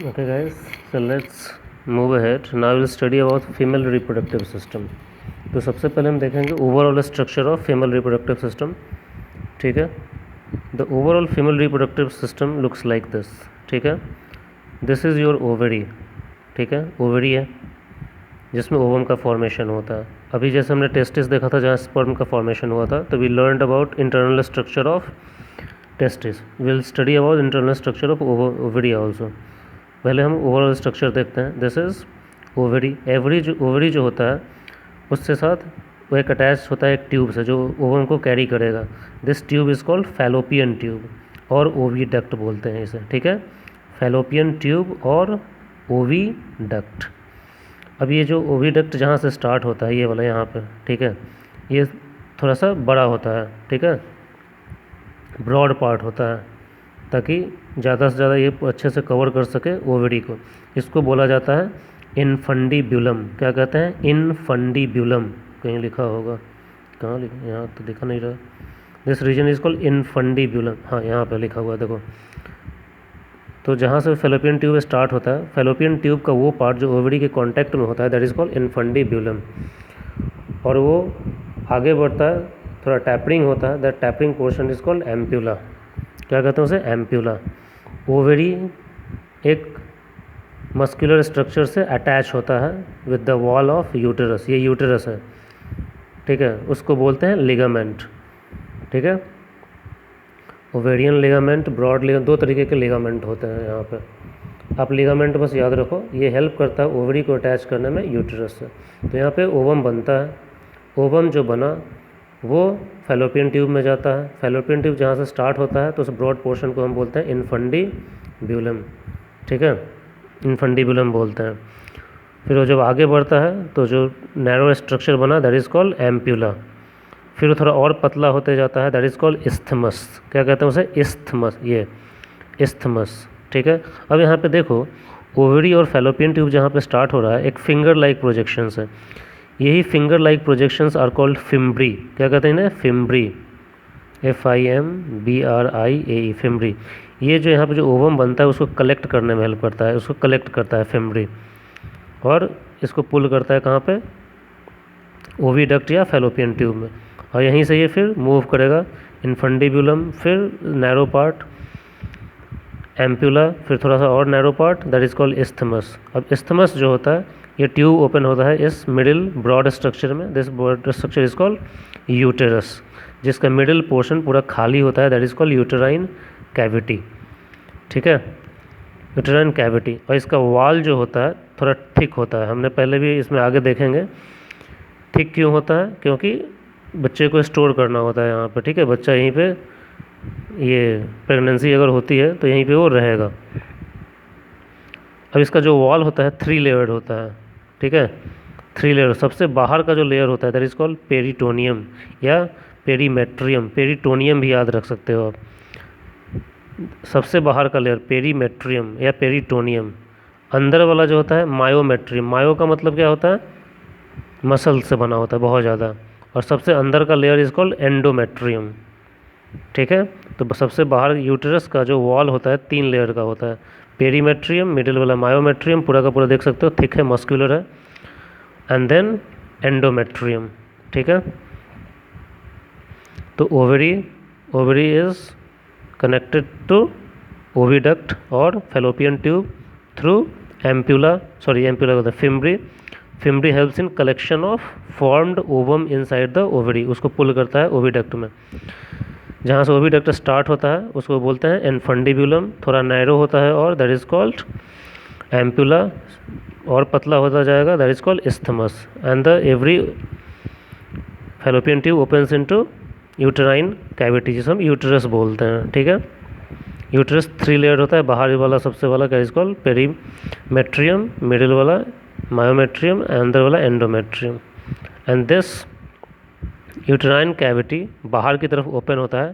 Okay guys, so let's move ahead. Now we'll study about female reproductive system. तो सबसे पहले हम देखेंगे overall structure of female reproductive system. ठीक है. The overall female reproductive system looks like this. ठीक है. This is your ovary. ठीक है. ओवरी है जिसमें ओवम का फॉर्मेशन होता है. अभी जैसे हमने टेस्टिस देखा था जहाँ स्पर्म का फॉर्मेशन हुआ था, तो we learned about internal structure of testis. Will study about internal structure of ovary also. पहले हम ओवरऑल स्ट्रक्चर देखते हैं. This is ovary. ओवरी जो होता है उससे साथ वो एक अटैच होता है एक ट्यूब से जो ओवम को कैरी करेगा. This tube is called fallopian tube और ओवी डक्ट बोलते हैं इसे. ठीक है. फैलोपियन ट्यूब और ओवी डक्ट. अब ये जो ओवी डक्ट जहाँ से स्टार्ट होता है ये वाला यहाँ पर, ठीक है, ये थोड़ा सा बड़ा होता है. ठीक है. ब्रॉड पार्ट होता है ताकि ज़्यादा से ज़्यादा ये अच्छे से कवर कर सके ओवरी को. इसको बोला जाता है इनफंडीब्यूलम. क्या कहते हैं? इनफंडीब्यूलम. कहीं लिखा होगा, कहाँ लिखा? यहाँ तो दिखा नहीं रहा. This region is called infundibulum. हाँ, यहाँ पे लिखा हुआ है देखो. तो जहाँ से फैलोपियन ट्यूब स्टार्ट होता है, फैलोपियन ट्यूब का वो पार्ट जो ओवरी के कांटेक्ट में होता है, दैट इज़ कॉल्ड इनफंडीब्यूलम. और वो आगे बढ़ता है, थोड़ा टैपरिंग होता है. That tapering portion is called ampulla. क्या कहते हैं उसे? एम्प्यूला. ओवरी एक मस्कुलर स्ट्रक्चर से अटैच होता है with the wall of uterus. ये यूटेरस है. ठीक है. उसको बोलते हैं लिगामेंट. ठीक है. ओवेरियन लिगामेंट, ब्रॉड लिगामेंट, दो तरीके के लिगामेंट होते हैं यहाँ पे. आप लिगामेंट बस याद रखो, ये हेल्प करता है ओवरी को अटैच करने में यूटेरस से. तो यहाँ पे ओवम बनता है. ओवम जो बना वो फैलोपियन ट्यूब में जाता है. फैलोपियन ट्यूब जहाँ से स्टार्ट होता है तो उस ब्रॉड पोर्शन को हम बोलते हैं इनफंडीब्यूलम. ठीक है. इनफंडीब्यूलम बोलते हैं. फिर वो जब आगे बढ़ता है तो जो नैरो स्ट्रक्चर बना दैट इज़ कॉल्ड एम्प्यूला. फिर वो थोड़ा और पतला होते जाता है, दैट इज़ कॉल्ड इस्थमस. क्या कहते हैं उसे? इस्थमस. ये इस्थमस. ठीक है. अब यहाँ पे देखो, ओवरी और फैलोपियन ट्यूब जहाँ पे स्टार्ट हो रहा है एक फिंगर लाइक प्रोजेक्शंस है. यही finger like projections are called fimbriae. क्या कहते हैं इन्हें? फिम्ब्री. FIMBRIAE. फिम्ब्री. ये जो यहाँ पे जो ओवम बनता है उसको कलेक्ट करने में हेल्प करता है. उसको कलेक्ट करता है फिम्ब्री और इसको पुल करता है कहाँ पे? ओविडक्ट या फैलोपियन ट्यूब में. और यहीं से ये फिर मूव करेगा इनफंडीब्यूलम, फिर नैरो पार्ट एम्प्यूला, फिर थोड़ा सा और narrow part that is called isthmus. अब इस्थमस जो होता है ये ट्यूब ओपन होता है इस मिडिल ब्रॉड स्ट्रक्चर में. This broad structure is called uterus, जिसका मिडिल पोर्शन पूरा खाली होता है. That is called uterine cavity. ठीक है. Uterine cavity. और इसका वॉल जो होता है थोड़ा थिक होता है. हमने पहले भी इसमें आगे देखेंगे. थिक क्यों होता है? क्योंकि बच्चे को स्टोर करना होता है यहाँ पे. ठीक है. बच्चा यहीं पे, ये प्रेगनेंसी अगर होती है तो यहीं पे वो रहेगा. अब इसका जो वॉल होता है 3 लेयर्ड होता है. ठीक है. 3 लेयर. सबसे बाहर का जो लेयर होता है दैट इज़ कॉल्ड पेरिटोनियम या पेरीमेट्रियम. पेरिटोनियम भी याद रख सकते हो आप. सबसे बाहर का लेयर पेरीमेट्रियम या पेरिटोनियम. अंदर वाला जो होता है मायोमेट्रियम. मायो का मतलब क्या होता है? मसल से बना होता है बहुत ज़्यादा. और सबसे अंदर का लेयर इज़ कॉल्ड एंडोमेट्रियम. ठीक है. तो सबसे बाहर यूटेरस का जो वॉल होता है 3 लेयर का होता है. पेरीमेट्रियम, मिडिल वाला मायोमेट्रियम, पूरा का पूरा देख सकते हो थिक है, मस्कुलर है, एंड देन एंडोमेट्रियम. ठीक है. तो ovary is connected to oviduct और fallopian tube through ampulla. Ampulla होता है fimbriae. Fimbriae helps in collection of formed ovum inside the ovary. उसको पुल करता है ओविडक्ट में. जहाँ से ओविडक्ट स्टार्ट होता है उसको बोलते हैं इनफंडीब्यूलम. थोड़ा नैरो होता है और दैट इज़ कॉल्ड एम्प्यूला. और पतला होता जाएगा that is called isthmus. And the every fallopian tube opens into uterine cavity, जिसे हम यूटेरस बोलते हैं. ठीक है. यूटेरस 3 लेयर होता है. बाहर वाला सबसे वाला क्या इज़ कॉल्ड पेरीमेट्रियम, मिडिल वाला मायोमेट्रियम, अंदर वाला endometrium. And this uterine cavity बाहर की तरफ ओपन होता है.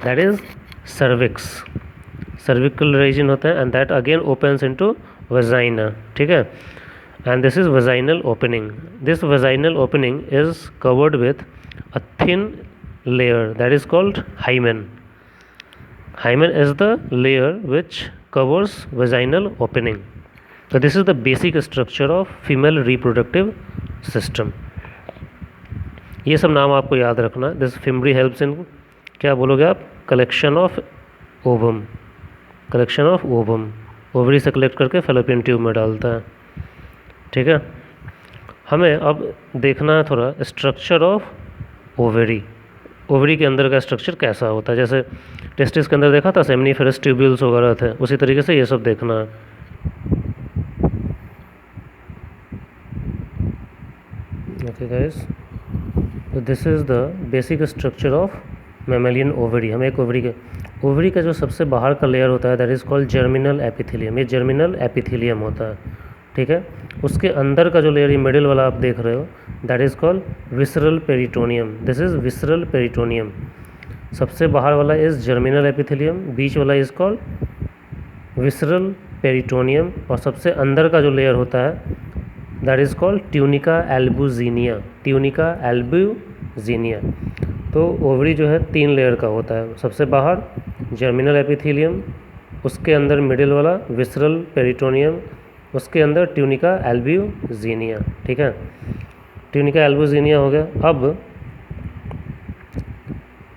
That is cervix. Cervical region होता है and that again opens into vagina. ठीक है. And this is vaginal opening. This vaginal opening is covered with a thin layer that is called hymen. Hymen is the layer which covers vaginal opening. So this is the basic structure of female reproductive system. ये सब नाम आपको याद रखना. This fimbria helps in, क्या बोलोगे आप, collection of ovum. Collection of ovum, ovary से कलेक्ट करके फैलोपियन ट्यूब में डालता है. ठीक है. हमें अब देखना है थोड़ा स्ट्रक्चर ऑफ ओवरी. ओवरी के अंदर का स्ट्रक्चर कैसा होता है. जैसे टेस्टिस के अंदर देखा था सेमनीफेरस ट्यूब्यूल्स वगैरह थे, उसी तरीके से ये सब देखना है. ओके गाइस, तो this is the basic structure of mammalian ovary. हमें एक ओवरी का जो सबसे बाहर का लेयर होता है that is called germinal epithelium. ये जर्मिनल एपिथेलियम होता है. ठीक है. उसके अंदर का जो लेयर, ये मिडिल वाला आप देख रहे हो, that is called visceral peritoneum. This is visceral peritoneum. सबसे बाहर वाला इज़ जर्मिनल एपिथेलियम, बीच वाला इज़ कॉल्ड विसरल पेरिटोनियम, और सबसे अंदर का जो लेयर होता है that is called tunica albuginea. Tunica albuginea. तो ओवरी जो है 3 लेयर का होता है. सबसे बाहर जर्मिनल एपिथेलियम, उसके अंदर मिडिल वाला विसरल पेरिटोनियम, उसके अंदर ट्यूनिका एल्बुजिनिया. ठीक है. ट्यूनिका एल्बुजिनिया हो गया. अब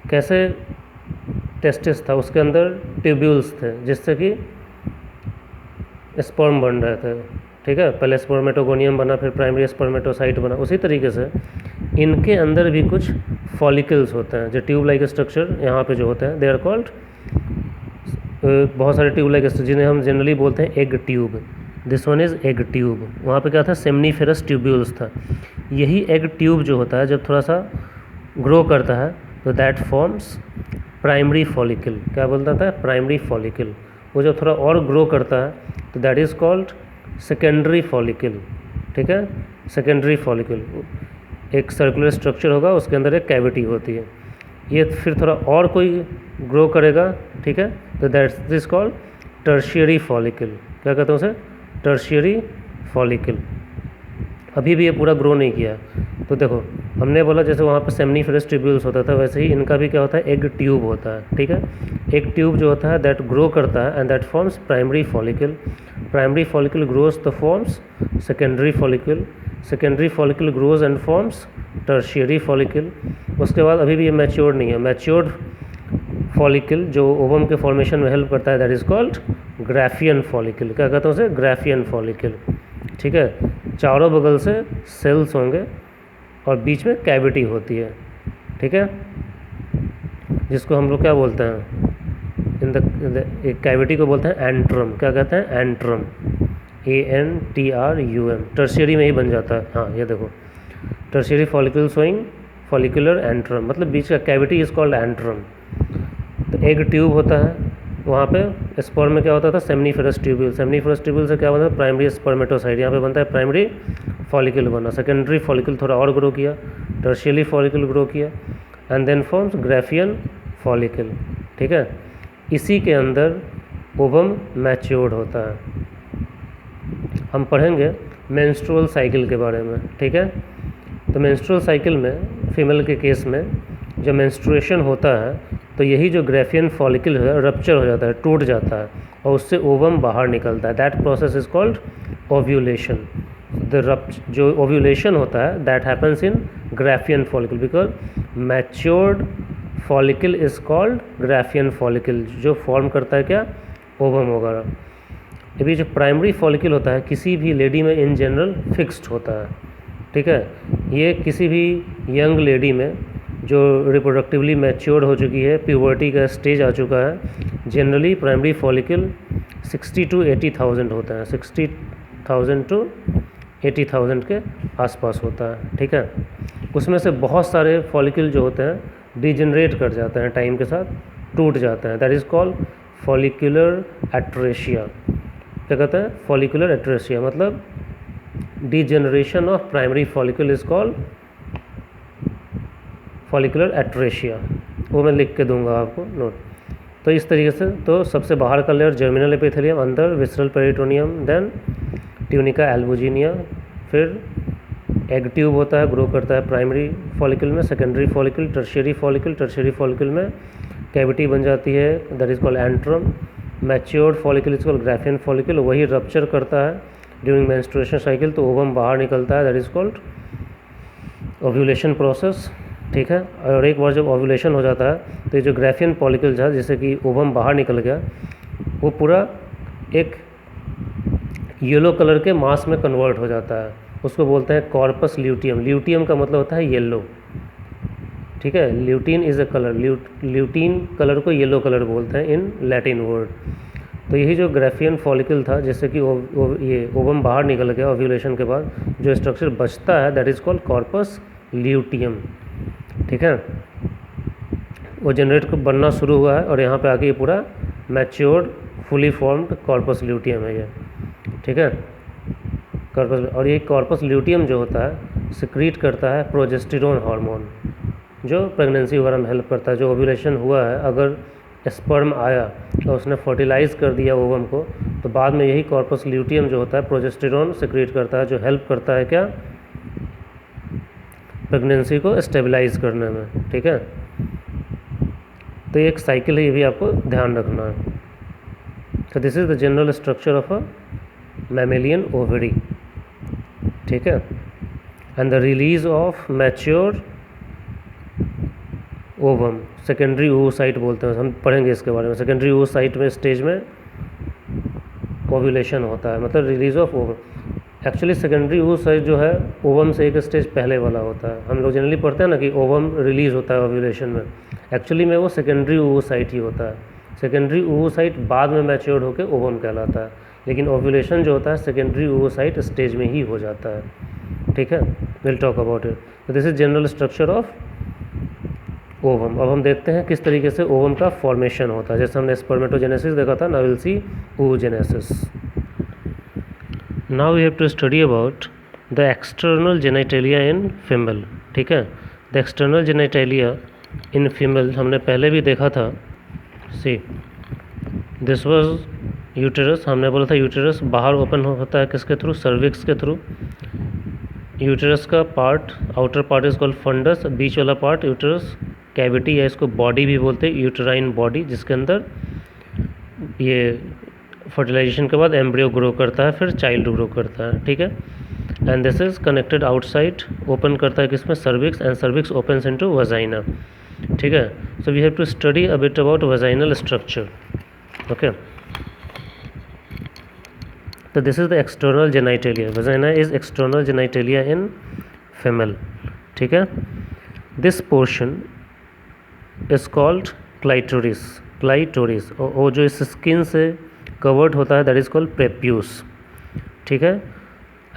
कैसे टेस्टिस था, उसके अंदर ट्यूब्यूल्स थे जिससे कि स्पर्म बन रहे थे. ठीक है. पहले स्पर्मेटोगोनियम बना, फिर प्राइमरी स्पर्मेटोसाइट बना. उसी तरीके से इनके अंदर भी कुछ फॉलिकल्स होते हैं, जो ट्यूब लाइक स्ट्रक्चर यहाँ पे जो होते हैं दे आर कॉल्ड, बहुत सारे ट्यूब लाइक स्ट्रक्चर जिन्हें हम जनरली बोलते हैं egg tube. This one is egg tube. वहाँ पे क्या था, सेमनीफेरस ट्यूब्यूल्स था. यही एग ट्यूब जो होता है जब थोड़ा सा ग्रो करता है तो दैट फॉर्म्स प्राइमरी फॉलिकल. क्या बोलता था, प्राइमरी फॉलिकल. वो जब थोड़ा और ग्रो करता है तो that is called secondary follicle. ठीक है. सेकेंडरी फॉलिकल एक सर्कुलर स्ट्रक्चर होगा, उसके अंदर एक कैविटी होती है. ये फिर थोड़ा और कोई ग्रो करेगा. ठीक है. तो that is called tertiary follicle. क्या कहते हैं उसे, टर्शियरी फॉलिकल. अभी भी ये पूरा ग्रो नहीं किया. तो देखो हमने बोला जैसे वहाँ पर सेमनीफेरस ट्यूब्यूल्स होता था, वैसे ही इनका भी क्या होता है, एग ट्यूब होता है. ठीक है. एक ट्यूब जो होता है दैट ग्रो करता है and that forms primary follicle. Primary follicle grows the forms secondary follicle. Secondary follicle grows and forms tertiary follicle. उसके बाद अभी भी ये मैच्योर्ड नहीं है. मैच्योर्ड फॉलिकल जो ओवम के फॉर्मेशन में हेल्प करता है that is called graafian follicle. क्या कहते हैं उसे, ग्राफियन फॉलिकल. ठीक है. चारों बगल से सेल्स होंगे और बीच में कैविटी होती है. ठीक है. जिसको हम लोग क्या बोलते हैं, एक कैविटी को बोलते हैं एंट्रम. क्या कहते हैं, एंट्रम. ANTRUM. टर्शियरी में ही बन जाता है. हाँ ये देखो, tertiary follicle showing follicular antrum, मतलब बीच का कैविटी इज कॉल्ड एंट्रम. तो एग ट्यूब होता है, वहाँ पे स्पर्म में क्या होता था, सेमनीफेरस ट्यूब्यूल. सेमनीफेरस ट्यूब्यूल से क्या बनता है, प्राइमरी स्पर्मेटोसाइट. यहाँ पे बनता है प्राइमरी फॉलिकल बना. सेकेंडरी फॉलिकल थोड़ा और ग्रो किया, टर्शियरी फॉलिकल ग्रो किया and then forms Graafian follicle. ठीक है. इसी के अंदर ओवम मैच्योर्ड होता है. हम पढ़ेंगे मेंस्ट्रुअल साइकिल के बारे में. ठीक है. तो मेंस्ट्रुअल साइकिल में फीमेल के केस में जब मेंस्ट्रुएशन होता है तो यही जो ग्राफियन फॉलिकल है रप्चर हो जाता है, टूट जाता है और उससे ओवम बाहर निकलता है. That process is called ovulation. जो ओव्यूलेशन होता है that happens in Graafian follicle because matured follicle is called graafian follicle, जो फॉर्म करता है क्या, ओवम वगैरह. अभी जो प्राइमरी फॉलिकल होता है किसी भी लेडी में इन जनरल फिक्स्ड होता है. ठीक है. ये किसी भी यंग लेडी में जो रिप्रोडक्टिवली मैच्योर्ड हो चुकी है, प्यूबर्टी का स्टेज आ चुका है, जनरली प्राइमरी फॉलिकल 60 to 80,000 होता है. 60,000 to 80,000 के आसपास होता है. ठीक है. उसमें से बहुत सारे फॉलिकल जो होते हैं डिजनरेट कर जाते हैं, टाइम के साथ टूट जाते हैं. That is called follicular atresia. क्या कहते हैं, फॉलिकुलर एट्रेशिया, मतलब degeneration of primary follicle is called follicular atresia. वो मैं लिख के दूंगा आपको नोट. तो इस तरीके से तो सबसे बाहर का लेयर जर्मिनल एपिथेलियम, अंदर visceral peritoneum, then tunica albuginea, फिर एग ट्यूब होता है, ग्रो करता है प्राइमरी फॉलिकल में, secondary follicle, tertiary follicle. Tertiary follicle में कैविटी बन जाती है that is called antrum. Matured follicle is called graafian follicle, वही रप्चर करता है ड्यूरिंग मेंस्ट्रुएशन साइकिल, तो ओवम बाहर निकलता है, that is called ovulation process, ठीक है। और एक बार जब ओव्यूलेशन हो जाता है तो ये जो ग्राफियन फॉलिकल था, जैसे कि ओवम बाहर निकल गया, वो पूरा एक येलो कलर के मास में कन्वर्ट हो जाता है, उसको बोलते हैं कॉर्पस ल्यूटियम। ल्यूटियम का मतलब होता है येलो, ठीक है। Lutein is a colour, lutein colour को येलो कलर बोलते हैं इन लैटिन वर्ड। तो यही जो ग्राफियन फॉलिकल था, जैसे कि ये ओवम बाहर निकल गया ओव्यूलेशन के बाद, जो स्ट्रक्चर बचता है that is called corpus luteum, ठीक है। वो जनरेट बनना शुरू हुआ है और यहाँ पे आके ये पूरा matured fully formed corpus luteum है ये, ठीक है। कॉर्पस, और ये कॉर्पस ल्यूटियम जो होता है सिक्रीट करता है प्रोजेस्टेरोन हार्मोन, जो प्रेगनेंसी वगैरह में हेल्प करता है। जो ओव्यूलेशन हुआ है, अगर स्पर्म आया और उसने फर्टिलाइज कर दिया ओवम को, तो बाद में यही कॉर्पस ल्यूटियम जो होता है प्रोजेस्टेरोन सिक्रीट करता है, जो हेल्प करता है क्या, प्रेगनेंसी को स्टेबलाइज करने में, ठीक है। तो ये एक साइकिल है, ये भी आपको ध्यान रखना है। तो this is the general structure of a mammalian ovary, ठीक है। And the release of mature ovum, secondary oocyte बोलते हैं, हम पढ़ेंगे इसके बारे में। सेकेंडरी oocyte में स्टेज में ओव्यूलेशन होता है, मतलब release of ovum. Actually secondary oocyte जो है ओवम से एक स्टेज पहले वाला होता है। हम लोग जनरली पढ़ते हैं ना कि ओवम रिलीज होता है ओव्यूलेशन में, एक्चुअली में वो सेकेंडरी oocyte ही होता है। सेकेंडरी oocyte बाद में मैच्योर्ड होकर ओवम कहलाता है, लेकिन ओव्यूलेशन जो होता है सेकेंडरी oocyte स्टेज में ही हो जाता है, ठीक है। Will talk about it. तो this is general structure of ovum. अब हम देखते हैं किस तरीके से ओवम का फॉर्मेशन होता है। जैसे हमने स्पर्मेटोजेनेसिस देखा था, now will see oogenesis। Now we have to study about the external genitalia in female, ठीक है। The external genitalia in female हमने पहले भी देखा था। सी दिस वाज यूटेरस, हमने बोला था यूटेरस बाहर ओपन होता है किसके थ्रू, सर्विक्स के थ्रू। यूटेरस का part, outer part is called fundus, बीच वाला पार्ट यूटेरस कैविटी है, इसको बॉडी भी बोलते हैं, यूटेराइन बॉडी, जिसके अंदर ये फर्टिलाइजेशन के बाद एम्ब्रियो ग्रो करता है, फिर चाइल्ड ग्रो करता है, ठीक है। And this is connected outside, open करता है किसमें, cervix, and cervix opens into vagina, ठीक है। So we have to study a bit about vaginal structure, okay. तो this is the external genitalia, vagina is external genitalia in female, ठीक है। This portion is called clitoris, clitoris, और जो इस skin से covered होता है दैट इज कॉल्ड प्रेप्यूस, ठीक है।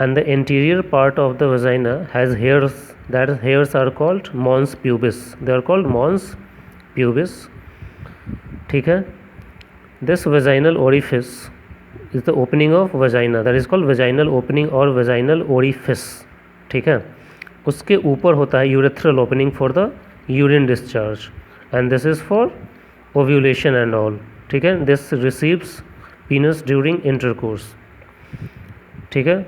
And the interior part of the vagina has hairs, that hairs are called mons pubis, they are called mons pubis, ठीक है। This vaginal orifice is the opening of vagina, that is called vaginal opening और vaginal orifice, ठीक है। उसके ऊपर होता है urethral opening for the urine discharge, and this is for ovulation and all, ठीक है। This receives penis during intercourse, ठीक है।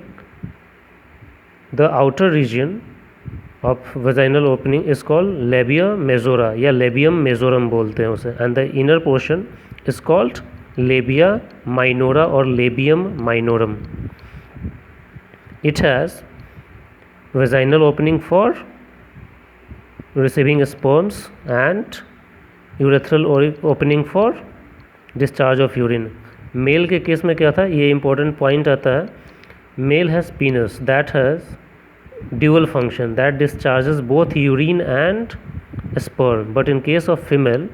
The outer region of vaginal opening is called labia majora, या लेबियम मेजोरम बोलते हैं उसे, and the inner portion is called labia minora और labium minorum. It has vaginal opening for receiving sperms and urethral opening for discharge of urine। Male के case में क्या था, ये इंपॉर्टेंट पॉइंट आता है, male has penis that has dual function that discharges both urine and sperm, but in case of female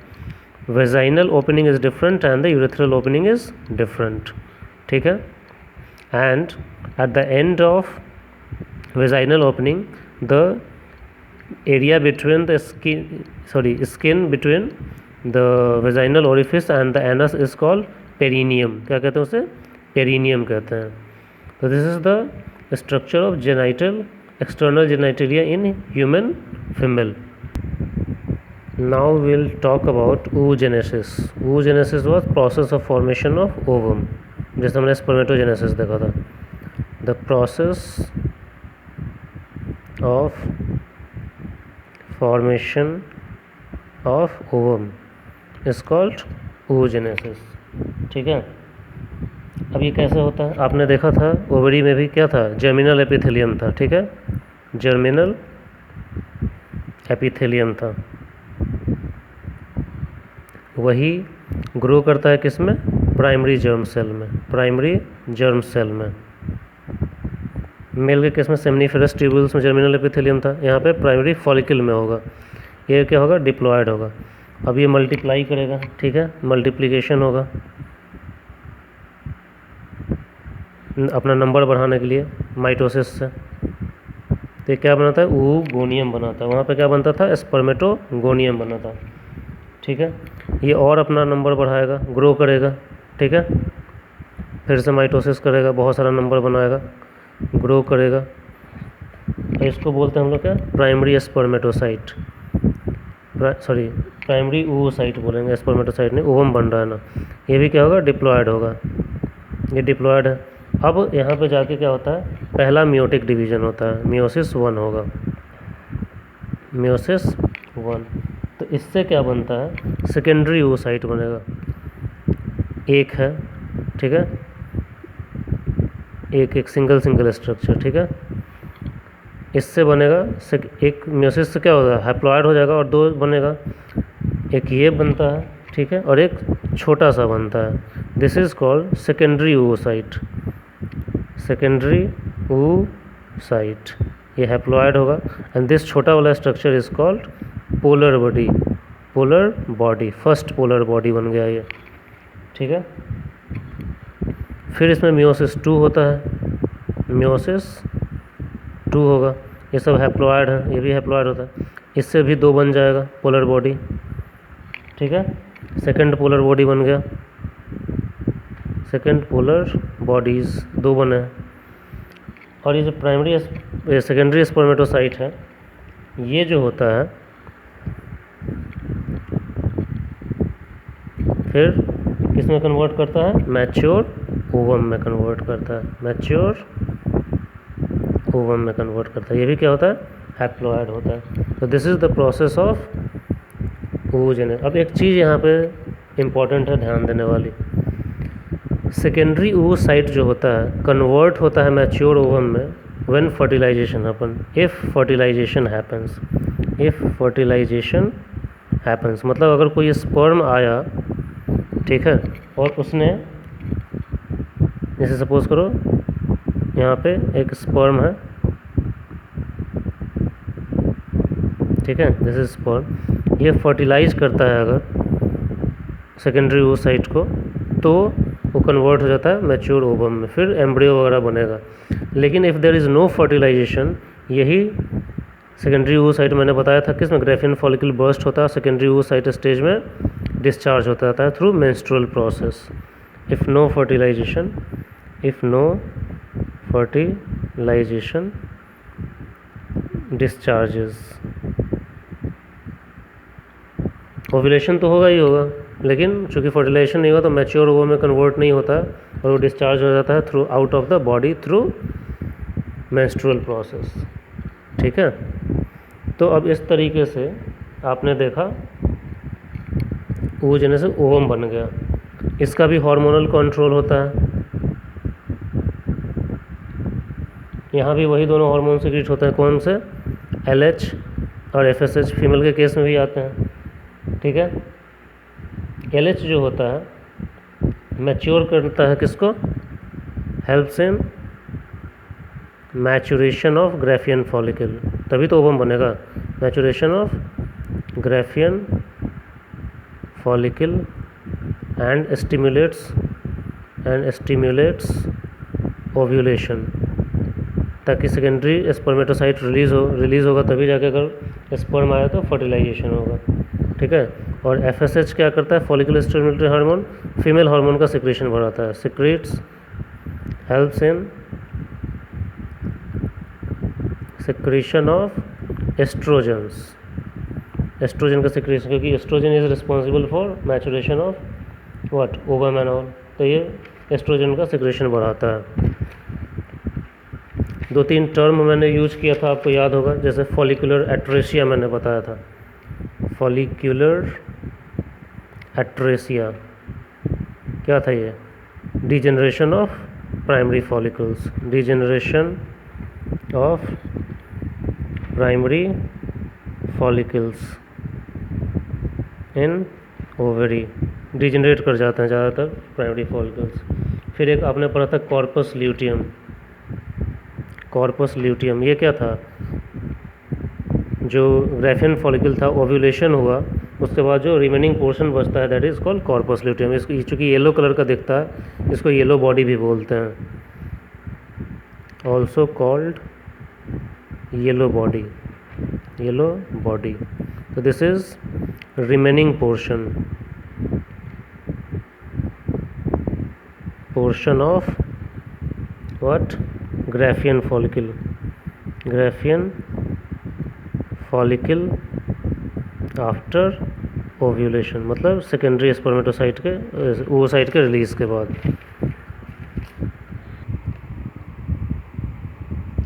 vaginal opening is different and the urethral opening is different, ठीक है। and at the end of vaginal opening the area between the skin between the vaginal orifice and the anus is called perineum, क्या कहते हैं उसे, perineum कहते हैं। तो this is the structure of genital external genitalia in human female। now we'll talk about oogenesis। oogenesis was process of formation of ovum, जैसे हमने spermatogenesis देखा था। the process of formation of ovum is called oogenesis, ठीक है। अब ये कैसे होता है, आपने देखा था ओवरी में भी क्या था, जर्मिनल एपिथेलियम था, ठीक है, जर्मिनल एपिथेलियम था। वही ग्रो करता है किस में, प्राइमरी जर्म सेल में, प्राइमरी जर्म सेल में। मेल के केस में सेमनीफेरस ट्यूब्यूल्स में जर्मिनल एपिथेलियम था, यहाँ पे प्राइमरी फॉलिकल में होगा। ये क्या होगा, डिप्लॉयड होगा। अब ये मल्टीप्लाई करेगा, ठीक है, मल्टीप्लिकेशन होगा अपना नंबर बढ़ाने के लिए माइटोसिस से। तो ये क्या बनाता है, oogoonium बनाता है। वहाँ पे क्या बनता था, स्पर्मेटोगोनियम बना था, ठीक है। ये और अपना नंबर बढ़ाएगा, ग्रो करेगा, ठीक है, फिर से माइटोसिस करेगा, बहुत सारा नंबर बनाएगा, ग्रो करेगा। इसको बोलते हैं हम लोग क्या, primary spermatocyte, sorry primary oocyte बोलेंगे, स्पर्मेटोसाइट नहीं, ओवम बन रहा है ना। ये भी क्या होगा, डिप्लॉयड होगा, ये डिप्लॉयड है। अब यहाँ पे जाके क्या होता है, पहला मियोटिक डिवीजन होता है, मियोसिस 1 होगा, मियोसिस 1। तो इससे क्या बनता है, सेकेंडरी oocyte बनेगा, एक है, ठीक है, एक सिंगल स्ट्रक्चर, ठीक है। इससे बनेगा एक मियोसिस से क्या होगा, हैप्लॉयड हो जाएगा और दो बनेगा, एक ये बनता है, ठीक है, और एक छोटा सा बनता है। This is called secondary oocyte, secondary oocyte, ये हैप्लॉयड होगा। एंड दिस छोटा वाला structure is called polar body, polar body, first polar body बन गया ये, ठीक है। फिर इसमें मियोसिस 2 होता है, मियोसिस 2 होगा, ये सब हैप्लॉयड है, ये भी हैप्लॉयड होता है। इससे भी 2 बन जाएगा पोलर बॉडी, ठीक है, सेकंड पोलर बॉडी बन गया, सेकंड पोलर बॉडीज़ 2 बने हैं। और ये जो प्राइमरी सेकेंडरी स्पर्मेटोसाइट है, ये जो होता है फिर किस में कन्वर्ट करता है, मैच्योर ओवम में कन्वर्ट करता है, मैच्योर ओवम में कन्वर्ट करता है। ये भी क्या होता है, हैप्लॉयड होता है। तो this is the process of oogenesis। अब एक चीज़ यहाँ पे इम्पॉर्टेंट है ध्यान देने वाली, सेकेंडरी oocyte जो होता है कन्वर्ट होता है मैच्योर ओवम में when fertilization happen, if fertilization happens, if fertilization happens, मतलब अगर कोई स्पर्म आया, ठीक है, और उसने, जैसे सपोज करो यहाँ पे एक स्पर्म है, ठीक है, दिस इज स्पर्म, ये फर्टिलाइज करता है अगर सेकेंडरी oocyte को, तो वो कन्वर्ट हो जाता है मैच्योर ओवम में, फिर एम्ब्रियो वगैरह बनेगा। लेकिन if there is no fertilization, यही सेकेंडरी oocyte मैंने बताया था किसमें, ग्रेफियन फॉलिकल बर्स्ट होता है, सेकेंडरी oocyte स्टेज में डिस्चार्ज होता है through menstrual process. If no fertilization, if no fertilization discharges, ovulation तो होगा ही होगा, लेकिन चूँकि फर्टिलाइजेशन नहीं होगा तो मैच्योर ओवम में कन्वर्ट नहीं होता है और वो डिस्चार्ज हो जाता है through out of the body through menstrual process, ठीक है। तो अब इस तरीके से आपने देखा oogenesis ओवम बन गया। इसका भी हार्मोनल कंट्रोल होता है, यहाँ भी वही दोनों हार्मोन सीक्रेट होते हैं, कौन से, LH और FSH, फीमेल के केस में भी आते हैं, ठीक है। LH जो होता है मैच्योर करता है किसको, helps in maturation of Graafian follicle, तभी तो ओवम बनेगा, maturation of Graafian follicle and stimulates ovulation, ताकि सेकेंडरी स्पर्मेटोसाइट रिलीज़ होगा तभी जाके अगर स्पर्म आया तो फर्टिलाइजेशन होगा, ठीक है। और FSH क्या करता है, follicular stimulatory hormone, female hormone का सिक्रेशन बढ़ाता है, secretes, helps in secretion of estrogens, estrogen का सिक्रेशन, क्योंकि estrogen is responsible for maturation of what, ovum and all, तो ये एस्ट्रोजन का सिक्रेशन बढ़ाता है। 2-3 टर्म मैंने यूज किया था, आपको याद होगा, जैसे फॉलिकुलर एट्रेसिया मैंने बताया था, फॉलिकुलर एट्रेसिया, क्या था ये? Degeneration of primary follicles, degeneration of primary follicles in ovary, degenerate कर जाते हैं ज़्यादातर प्राइमरी फॉलिकल्स। फिर एक आपने पढ़ा था कॉर्पस ल्यूटियम, कॉर्पस ल्यूटियम ये क्या था? जो ग्राफियन फॉलिकल था, ओव्यूलेशन हुआ, उसके बाद जो रिमेनिंग पोर्शन बचता है that is called corpus luteum. इसको चूँकि येलो कलर का दिखता है इसको येलो बॉडी भी बोलते हैं, also called yellow body, yellow body. तो this is remaining portion of what? Graphian follicle, Graphian follicle after ovulation, मतलब सेकेंडरी स्पर्मेटोसाइट के ओवोसाइट के रिलीज के बाद।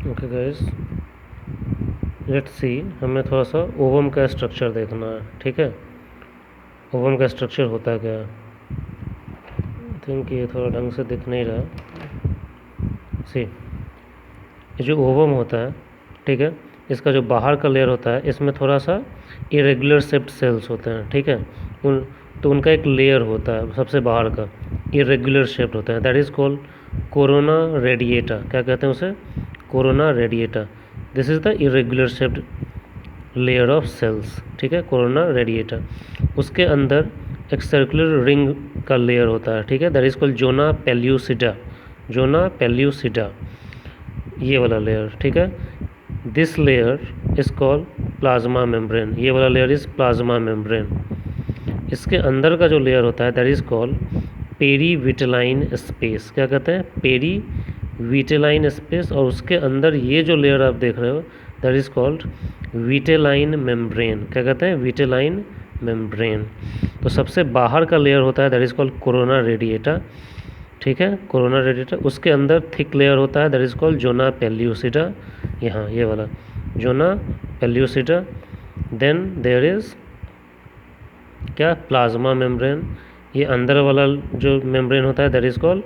ओके गाइस, लेट्स सी, हमें थोड़ा सा ओवम का स्ट्रक्चर देखना है, ठीक है? ओवम का स्ट्रक्चर होता है क्या? आई थिंक ये थोड़ा ढंग से दिख नहीं रहा। सी, ये जो ओवम होता है, ठीक है, इसका जो बाहर का लेयर होता है इसमें थोड़ा सा इरेगुलर शेप्ड सेल्स होते हैं, ठीक है? तो उनका एक लेयर होता है सबसे बाहर का, इरेगुलर शेप्ड होता है, that is called corona radiata. क्या कहते हैं उसे? Corona radiata. This is the irregular shaped layer of cells, ठीक है, कोरोना रेडिएटा। उसके अंदर एक सर्कुलर रिंग का लेयर होता है, ठीक है, that is called zona pellucida, zona pellucida, ये वाला लेयर, ठीक है। This layer is called plasma membrane, ये वाला लेयर इज प्लाज्मा मेम्ब्रेन। इसके अंदर का जो लेयर होता है that is called perivitelline space. क्या कहते हैं? पेरीविटेलाइन स्पेस। और उसके अंदर ये जो लेयर आप देख रहे हो that is called vitelline membrane. क्या कहते हैं? Vitelline membrane. तो सबसे बाहर का लेयर होता है that is called corona radiata, ठीक है, कोरोना रेडिएटा। उसके अंदर थिक लेयर होता है that is called zona pellucida, यहाँ ये वाला zona pellucida. Then there is क्या? Plasma membrane. ये अंदर वाला जो मेम्ब्रेन होता है that is called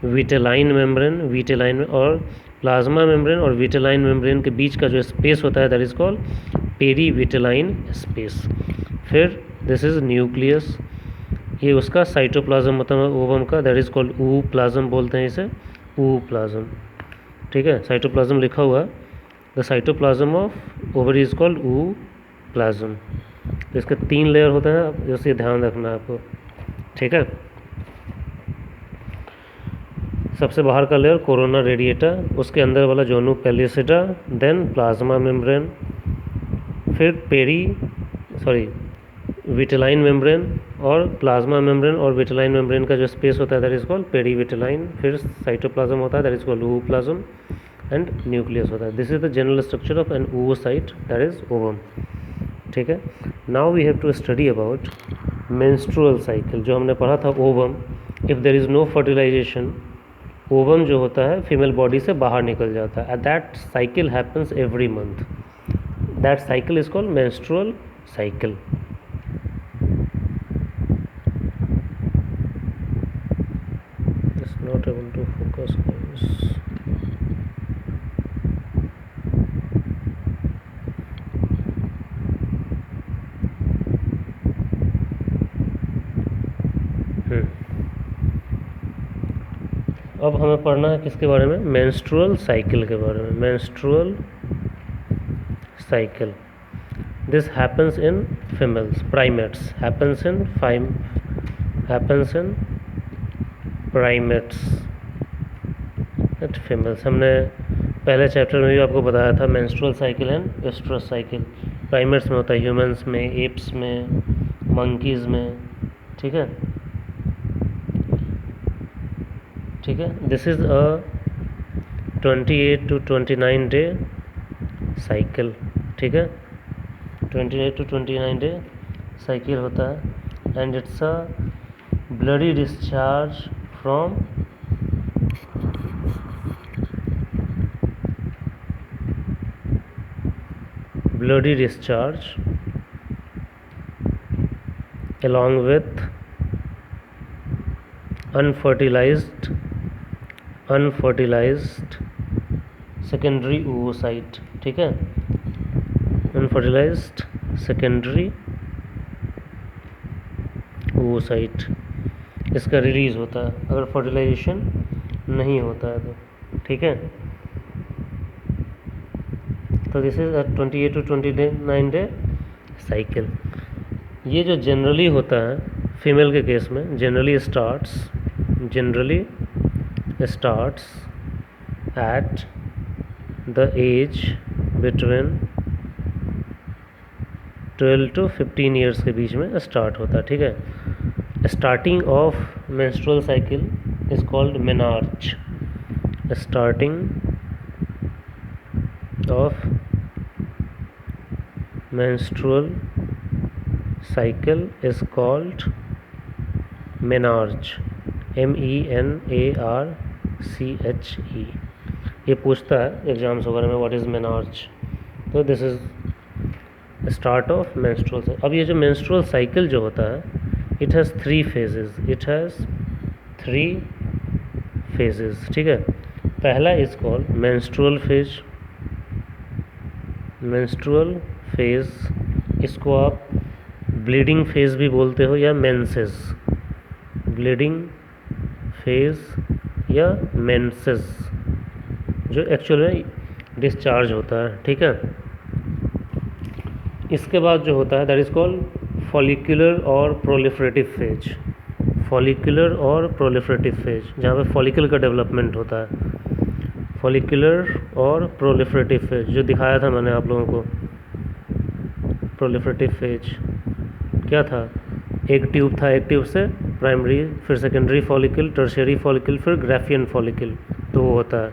vitelline membrane, vitelline. और प्लाज्मा मेम्ब्रेन और विटेलाइन मेम्ब्रेन के बीच का जो स्पेस होता है that is called perivitelline space. फिर दिस इज न्यूक्लियस, ये उसका साइटोप्लाज्म होता है ओवम का, दैट इज कॉल्ड ooप्लाज्म बोलते हैं इसे, ooप्लाज्म, ठीक है। साइटोप्लाज्म लिखा हुआ, the cytoplasm of ovary is called ooplasm. तो इसके 3 लेयर होते हैं, जैसे ध्यान रखना है आपको, ठीक है। सबसे बाहर का लेयर कोरोना रेडिएटा, उसके अंदर वाला Jonu pellucida, then plasma membrane, फिर विटेलाइन मेम्ब्रेन और प्लाज्मा मेम्ब्रेन और विटेलाइन मेम्ब्रेन का जो स्पेस होता है दैट इज कॉल्ड पेरीविटेलाइन। फिर साइटोप्लाज्म होता है that is called ooplasm and nucleus होता है। This is the general structure of an oocyte that is ovum, ठीक है। Now we have to study about menstrual cycle, जो हमने पढ़ा था ovum. If there is no fertilization, ovum जो होता है फीमेल बॉडी से बाहर निकल जाता है, and that cycle happens every month. That cycle is called menstrual cycle. Not able to focus guys. अब हमें पढ़ना है किसके बारे में? मेंस्ट्रुअल साइकिल के बारे में। Menstrual cycle, this happens in females, primates, happens in primates at females. हमने पहले चैप्टर में भी आपको बताया था menstrual cycle and estrus cycle. Primates में होता है, ह्यूमंस में, एप्स में, मंकीज़ में, ठीक है, ठीक है। This is a 28 to 29 day cycle, ठीक है, 28 to 29 डे साइकिल होता है। And it's a bloody discharge from bloody discharge along with unfertilised secondary oocyte, ठीक है, अनफर्टिलाइज्ड सेकेंडरी oocyte, इसका रिलीज होता है अगर फर्टिलाइजेशन नहीं होता है तो, ठीक है। तो this is 28 to 29 day cycle. ये जो जनरली होता है फीमेल के केस में, generally starts at the age between 12 to 15 years के बीच में स्टार्ट होता है, ठीक है। Starting of menstrual cycle is called menarche. Starting of menstrual cycle is called menarche, MENARCHE। ये पूछता है एग्जाम्स वगैरह में व्हाट इज़ मेनार्च, तो this is start of menstrual cycle. अब ये जो मेंस्ट्रुअल साइकिल जो होता है इट हैज़ 3 फेजेस, ठीक है। पहला इज कॉल्ड मेंस्ट्रुअल फेज, इसको आप ब्लीडिंग फेज भी बोलते हो या मेंसेस, ब्लीडिंग फेज या मेंसेस, जो एक्चुअल में डिस्चार्ज होता है, ठीक है। इसके बाद जो होता है दैट इज़ कॉल्ड फॉलिकुलर और प्रोलिफरेटिव फेज, जहाँ पे फॉलिकल का डेवलपमेंट होता है। फॉलिकुलर और प्रोलिफरेटिव फेज जो दिखाया था मैंने आप लोगों को। प्रोलिफरेटिव फेज क्या था, एक ट्यूब था, एक ट्यूब से प्राइमरी, फिर सेकेंडरी फॉलिकल, टर्शियरी फॉलिकल, फिर ग्राफियन फॉलिकल, तो वो होता है।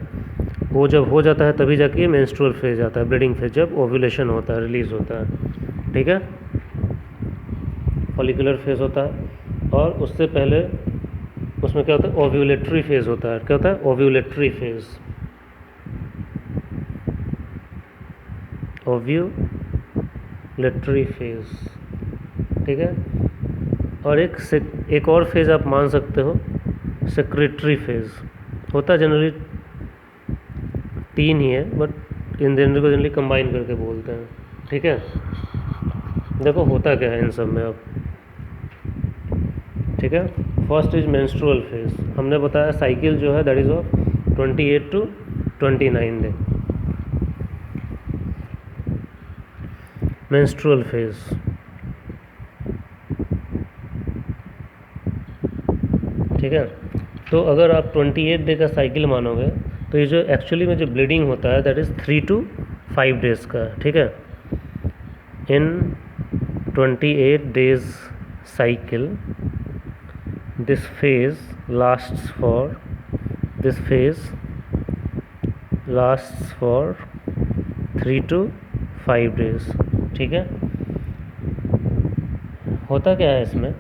वो जब हो जाता है तभी जाके मेंस्ट्रुअल फेज आता है, ब्लीडिंग फेज, जब ओव्यूलेशन होता है, रिलीज होता है, ठीक है। फॉलिकुलर फेज होता है और उससे पहले उसमें क्या होता है, ओव्यूलेटरी फेज होता है। क्या होता है, ओव्यूलेटरी फेज, ओव्यूलेटरी फेज, ठीक है। और एक और फेज आप मान सकते हो सेक्रेटरी फेज, होता है जनरली 3 ही है, बट इन जनरली को जनरली कंबाइन करके बोलते हैं, ठीक है। देखो होता क्या है इन सब में अब, ठीक है। फर्स्ट इज मेंस्ट्रुअल फेज, हमने बताया साइकिल जो है that is of 28 to 29 day. Menstrual phase, ठीक है। तो अगर आप 28 डे का साइकिल मानोगे तो ये जो एक्चुअली में जो ब्लीडिंग होता है दैट इज़ 3 to 5 डेज़ का, ठीक है। इन 28 days cycle this phase lasts for 3 to 5 days, ठीक है। होता क्या है इसमें,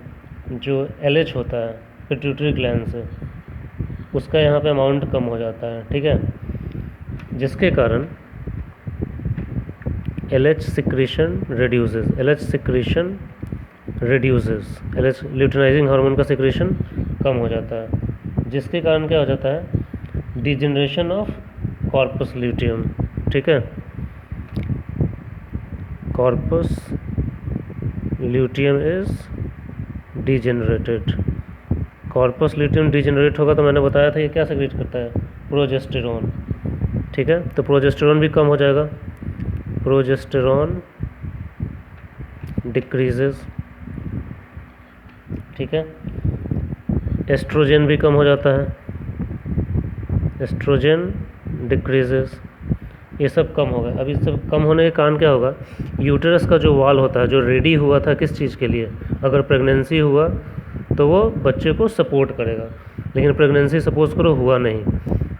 जो LH होता है पिट्यूटरी ग्लैंड से, उसका यहाँ पे अमाउंट कम हो जाता है, ठीक है, जिसके कारण LH secretion reduces, luteinizing hormone का सिक्रेशन कम हो जाता है, जिसके कारण क्या हो जाता है, डिजेनरेशन ऑफ कॉर्पस ल्यूटियम, ठीक है। Corpus luteum is degenerated. Corpus luteum degenerate होगा तो मैंने बताया था ये क्या सेक्रेट करता है, प्रोजेस्टेरॉन, ठीक है। तो प्रोजेस्टेरॉन भी कम हो जाएगा, प्रोजेस्टेरॉन डिक्रीजेस, ठीक है। एस्ट्रोजन भी कम हो जाता है, एस्ट्रोजन डिक्रीजेस, ये सब कम होगा। अब इस सब कम होने के कारण क्या होगा, यूटेरस का जो वॉल होता है जो रेडी हुआ था किस चीज़ के लिए, अगर प्रेगनेंसी हुआ तो वो बच्चे को सपोर्ट करेगा, लेकिन प्रेगनेंसी सपोज करो हुआ नहीं,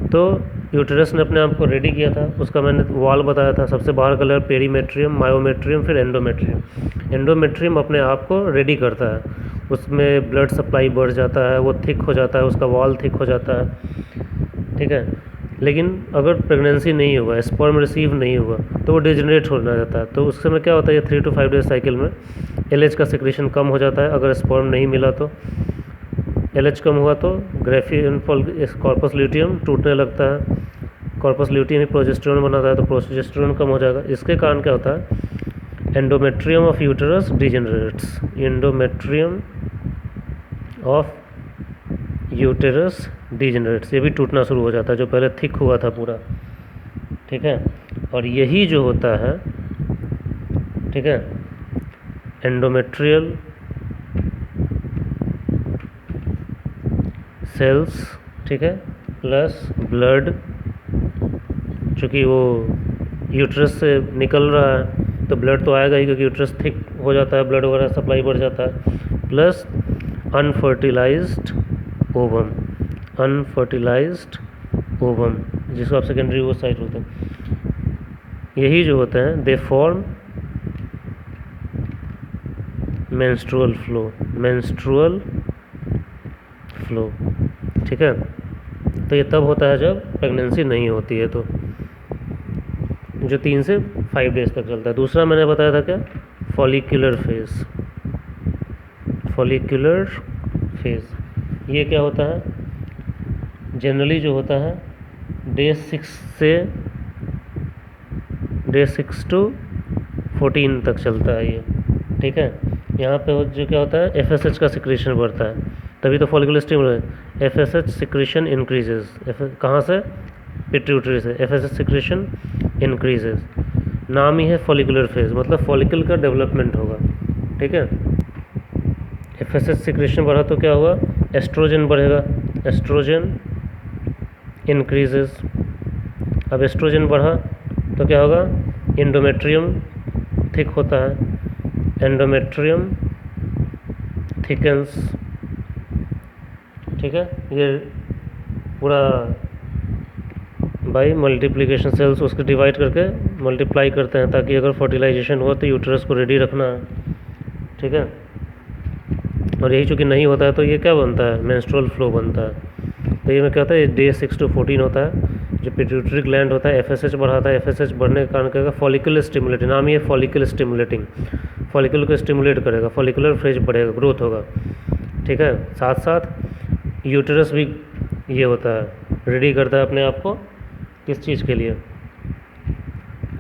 तो यूटेरस ने अपने आप को रेडी किया था, उसका मैंने वॉल बताया था, सबसे बाहर का लेयर पेरीमेट्रियम, मायोमेट्रियम, फिर एंडोमेट्रियम। एंडोमेट्रियम अपने आप को रेडी करता है, उसमें ब्लड सप्लाई बढ़ जाता है, वो थिक हो जाता है, उसका वॉल थिक हो जाता है, ठीक है। लेकिन अगर प्रेगनेंसी नहीं हुआ, स्पर्म रिसीव नहीं हुआ, तो वो डिजेनरेट होना जाता है। तो उस समय क्या होता है, ये 3 to 5 डेज साइकिल में LH का सिक्रेशन कम हो जाता है अगर स्पर्म नहीं मिला तो, LH कम हुआ तो ग्रेफियन कॉर्पस ल्यूटियम टूटने लगता है, कॉर्पस ल्यूटियम ही प्रोजेस्टेरोन बनाता है तो प्रोजेस्टेरोन कम हो जाएगा। इसके कारण क्या होता है, endometrium of uterus degenerates, endometrium of uterus degenerates, ये भी टूटना शुरू हो जाता है, जो पहले थिक हुआ था पूरा, ठीक है। और यही जो होता है, ठीक है, एंडोमेट्रियल सेल्स, ठीक है, प्लस ब्लड, चूँकि वो यूट्रस से निकल रहा है तो ब्लड तो आएगा ही, क्योंकि यूट्रस थिक हो जाता है, ब्लड वगैरह सप्लाई बढ़ जाता है, plus unfertilised ovum, unfertilised ovum जिसको आप सेकेंडरी ओवसाइट बोलते हैं, यही जो होते हैं they form menstrual flow, menstrual flow, ठीक है। तो ये तब होता है जब प्रेगनेंसी नहीं होती है, तो जो 3 से 5 डेज तक चलता है। दूसरा मैंने बताया था क्या, फॉलिक्यूलर फेज, फॉलिक्यूलर फेज ये क्या होता है, जनरली जो होता है डे 6 to 14 तक चलता है ये, ठीक है। यहाँ पे जो क्या होता है, FSH का सिक्रेशन बढ़ता है, तभी तो follicular stimulation, FSH secretion increases, कहाँ से, पिट्यूटरी से, FSH सिक्रेशन इंक्रीजेस, नाम ही है फॉलिकुलर फेज, मतलब फॉलिकल का डेवलपमेंट होगा, ठीक है। FSH सिक्रेशन बढ़ा तो क्या हुआ, एस्ट्रोजन बढ़ेगा, एस्ट्रोजन इंक्रीजेस, अब एस्ट्रोजन बढ़ा तो क्या होगा, एंडोमेट्रियम थिक होता है, एंडोमेट्रियम थिकन्स, ठीक है। ये पूरा बाई मल्टीप्लिकेशन सेल्स उसके डिवाइड करके मल्टीप्लाई करते हैं, ताकि अगर फर्टिलाइजेशन हो तो यूट्रस को रेडी रखना है, ठीक है। और यही चूँकि नहीं होता है तो ये क्या बनता है, मेंस्ट्रुअल फ्लो बनता है। तो ये में क्या होता है, डे 6 to 14 होता है, जो पिट्यूटरी ग्लैंड होता है FSH बढ़ाता है, FSH बढ़ने के कारण क्या होगा, फॉलिकुलर स्टिमुलेटिंग, नाम ही है फॉलिकल स्टिमुलेटिंग, फॉलिकल को स्टिमुलेट करेगा, फॉलिकुलर फेज बढ़ेगा, ग्रोथ होगा, ठीक है। साथ साथ यूटेरस भी ये होता है, रेडी करता है अपने आप को किस चीज़ के लिए,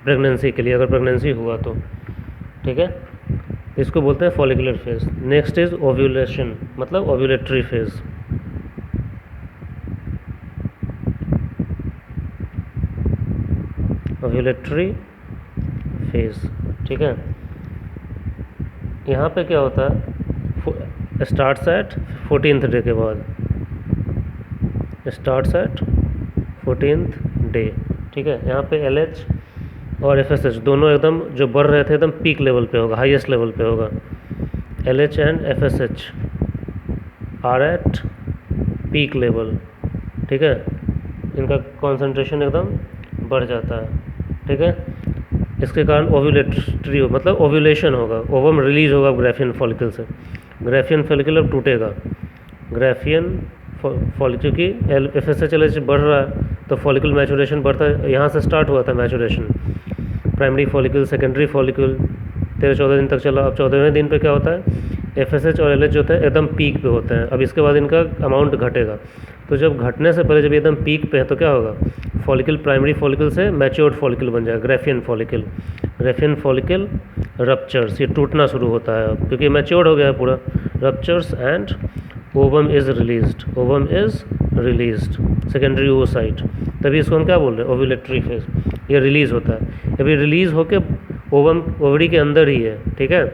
प्रेगनेंसी के लिए, अगर प्रेगनेंसी हुआ तो, ठीक है। इसको बोलते हैं follicular phase. Next is ovulation, मतलब ओव्यूलेटरी फेज, ओव्यूलेटरी फेज, ठीक है। यहाँ पे क्या होता है, स्टार्ट्स एट 14th डे के बाद, स्टार्ट्स एट 14th डे, ठीक है। यहाँ पे LH और FSH दोनों एकदम जो बढ़ रहे थे एकदम पीक लेवल पे होगा, हाईएस्ट लेवल पे होगा, LH and FSH are at peak level, ठीक है। इनका कॉन्सेंट्रेशन एकदम बढ़ जाता है, ठीक है। इसके कारण ओव्यूलेटरी मतलब ओव्यूलेशन होगा, ओवम रिलीज होगा ग्राफियन फॉलिकल से, ग्राफियन फॉलिकल अब टूटेगा, ग्राफियन फॉलिकल की FSH LH बढ़ रहा है तो फॉलिकल मैचुरेशन बढ़ता है, यहाँ से स्टार्ट हुआ था maturation, primary follicle, secondary follicle, 13-14 दिन तक चला। अब 14वें दिन पे क्या होता है, FSH और LH जो होता है एकदम पीक पे होते हैं, अब इसके बाद इनका अमाउंट घटेगा, तो जब घटने से पहले जब एकदम पीक पे है तो क्या होगा, फॉलिकल प्राइमरी फॉलिकल से मैच्योर्ड फॉलिकल बन जाएगा, Graafian follicle, Graafian follicle ruptures, ये टूटना शुरू होता है अब क्योंकि मैच्योर्ड हो गया है पूरा, ruptures and ovum is released, ovum is released, secondary oocyte, तभी इसको हम क्या बोल रहे हैं, ओव्यूलेटरी फेज, ये रिलीज़ होता है। अभी रिलीज़ होके ओवम ओवरी के अंदर ही है, ठीक है,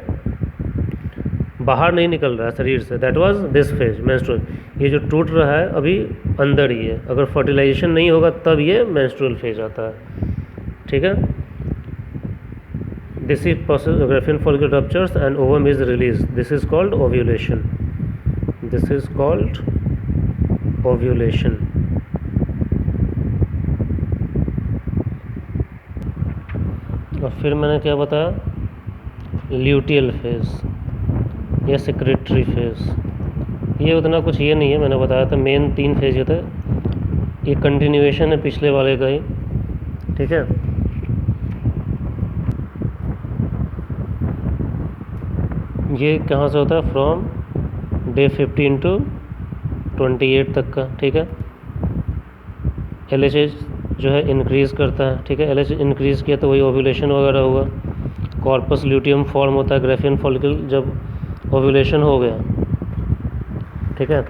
बाहर नहीं निकल रहा है शरीर से, that was this phase menstrual, ये जो टूट रहा है अभी अंदर ही है, अगर फर्टिलाइजेशन नहीं होगा तब ये मेंस्ट्रुअल फेज आता है, ठीक है। This is process Graafian follicle ruptures and ovum is release, this is called ovulation, this is called ovulation. और फिर मैंने क्या बताया, ल्यूटियल फेज या सेक्रेटरी फेज, ये उतना कुछ ये नहीं है, मैंने बताया था मेन 3 फेज होता है, ये कंटिन्यूएशन है पिछले वाले का ही, ठीक है। ये कहाँ से होता है, फ्रॉम डे 15 to 28 तक का, ठीक है। LH जो है इंक्रीज़ करता है, ठीक है। LH इंक्रीज़ किया तो वही ओव्यूलेशन वगैरह होगा। कॉर्पस ल्यूटियम फॉर्म होता है ग्रेफियन फॉलिकल जब ओव्यूलेशन हो गया, ठीक है।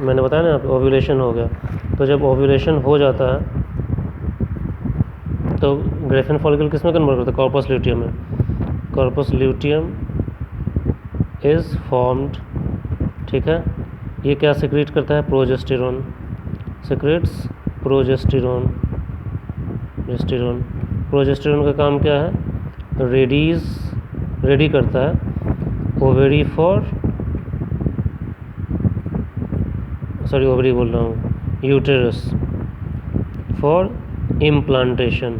मैंने बताया ना आपको ओव्यूलेशन हो गया, तो जब ओव्यूलेशन हो जाता है तो ग्रेफियन फॉलिकल किस में कन्वर्ट करता है? कॉर्पस ल्यूटियम में। कॉर्पस ल्यूटियम इज़ फॉर्म्ड, ठीक है। ये क्या सिक्रीट करता है? Progesterone, secrets progesterone. प्रोजेस्टेरोन का काम क्या है? रेडी करता है ओवरी बोल रहा हूँ, यूटेरस फॉर इम्प्लांटेशन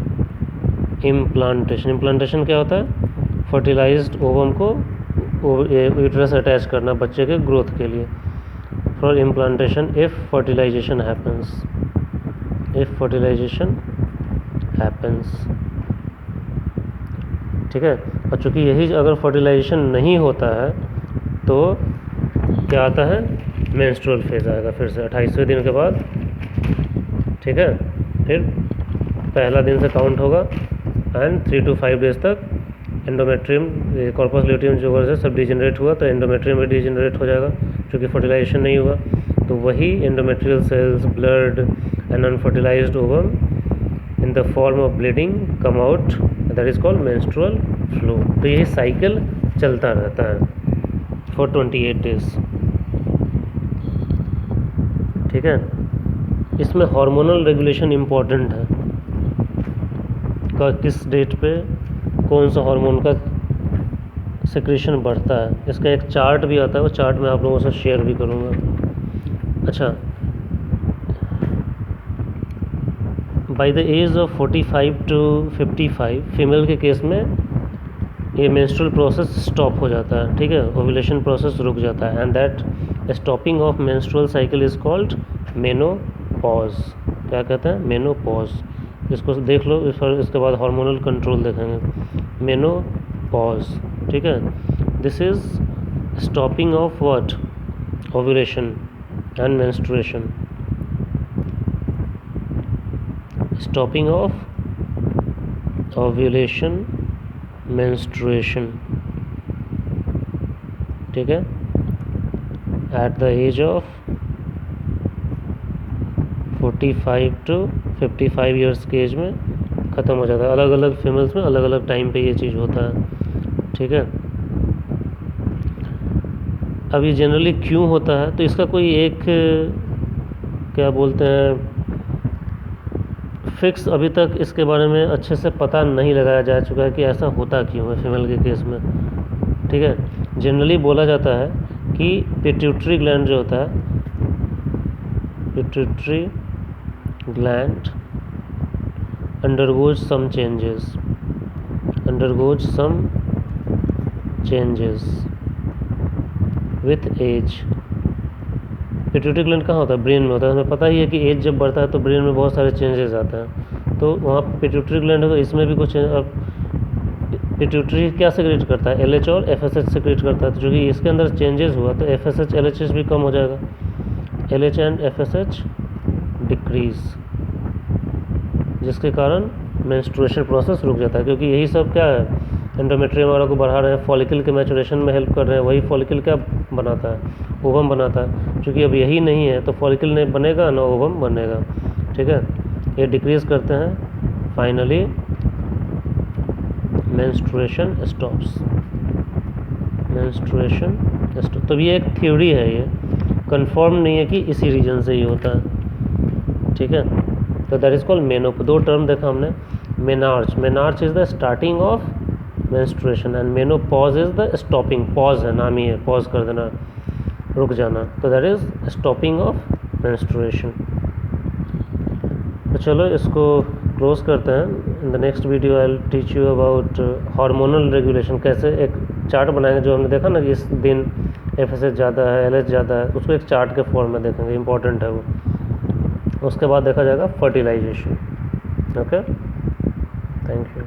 क्या होता है? फर्टिलाइज्ड ओवम को यूटेरस अटैच करना बच्चे के ग्रोथ के लिए। For implantation if fertilization happens, ठीक है। और चूँकि यही अगर फर्टिलाइजेशन नहीं होता है तो क्या आता है? मेंस्ट्रुअल फेज आएगा फिर से 28वें दिन के बाद, ठीक है। फिर पहला दिन से काउंट होगा एंड 3 to 5 डेज तक एंडोमेट्रियम, कॉर्पस ल्यूटियम जो है सब डिजेनरेट हुआ तो एंडोमेट्रियम भी डिजेनरेट हो जाएगा क्योंकि फर्टिलाइजेशन नहीं हुआ। तो वही endometrial cells, blood and unfertilized ovum in the form of bleeding come out, that is called menstrual flow. तो यही साइकिल चलता रहता है फॉर 28 डेज, ठीक है। इसमें हार्मोनल रेगुलेशन इम्पॉर्टेंट है, किस डेट पे कौन सा हार्मोन का सिक्रेशन बढ़ता है। इसका एक चार्ट भी आता है, वो चार्ट मैं आप लोगों से शेयर भी करूँगा। अच्छा, by the age of 45 to 55 female के केस में ये मेंस्ट्रुअल प्रोसेस स्टॉप हो जाता है, ठीक है। ओव्यूलेशन प्रोसेस रुक जाता है and that stopping of menstrual cycle is called menopause. क्या कहते हैं? मेनोपॉज। इसको देख लो, इसके बाद हार्मोनल कंट्रोल देखेंगे। मेनोपॉज, ठीक है। This is stopping of what? Ovulation and menstruation. Stopping of ovulation, menstruation, ठीक है, at the age of 45 to 55 years के एज में ख़त्म हो जाता है। अलग अलग फीमेल्स में अलग अलग टाइम पे ये चीज़ होता है, ठीक है। अब ये जनरली क्यों होता है? तो इसका कोई एक क्या बोलते हैं फिक्स अभी तक इसके बारे में अच्छे से पता नहीं लगाया जा चुका है कि ऐसा होता क्यों है फीमेल के केस में, ठीक है। जनरली बोला जाता है कि पिट्यूटरी ग्लैंड जो होता है, pituitary gland undergoes some changes with age। Pituitary gland कहाँ होता है? ब्रेन में होता है। हमें पता ही है कि एज जब बढ़ता है तो ब्रेन में बहुत सारे चेंजेस आते हैं, तो वहाँ पिट्यूटरी ग्लैंड है तो इसमें भी कुछ। अब पिट्यूटरी क्या सिक्रेट करता है? LH और FSH सिक्रेट करता है, तो चूँकि इसके अंदर चेंजेस हुआ तो FSH LHH भी कम हो जाएगा। LH एंड FSH डिक्रीज, जिसके कारण मेंस्ट्रुएशन प्रोसेस रुक जाता है, क्योंकि यही सब क्या है? एंडोमेट्रियम वगैरह को बढ़ा रहे हैं, फॉलिकल के मैचुरेशन में हेल्प कर रहे हैं। वही फॉलिकल क्या बनाता है? ओवम बनाता है। क्योंकि अब यही नहीं है तो फॉलिकल नहीं बनेगा ना ओवम बनेगा, ठीक है। ये डिक्रीज़ करते हैं, फाइनली मेंस्ट्रुएशन स्टॉप्स। तो ये एक थ्योरी है, ये कंफर्म नहीं है कि इसी रीजन से ही होता है, ठीक है। तो दैट इज़ कॉल्ड मेनोपॉज। दो टर्म देखा हमने, menarche is the starting of menstruation and menopause is the stopping. Pause है, नाम ही है, पॉज कर देना, रुक जाना। तो that is stopping of menstruation. तो चलो इसको क्लोज करते हैं। In the next video I will teach you about hormonal regulation. कैसे एक चार्ट बनाएंगे, जो हमने देखा ना कि इस दिन FSH ज़्यादा है, LH ज़्यादा है, उसको एक चार्ट के फॉर्म में देखेंगे, इंपॉर्टेंट है वो। उसके बाद देखा जाएगा फर्टिलाइजेशन। Okay, thank you.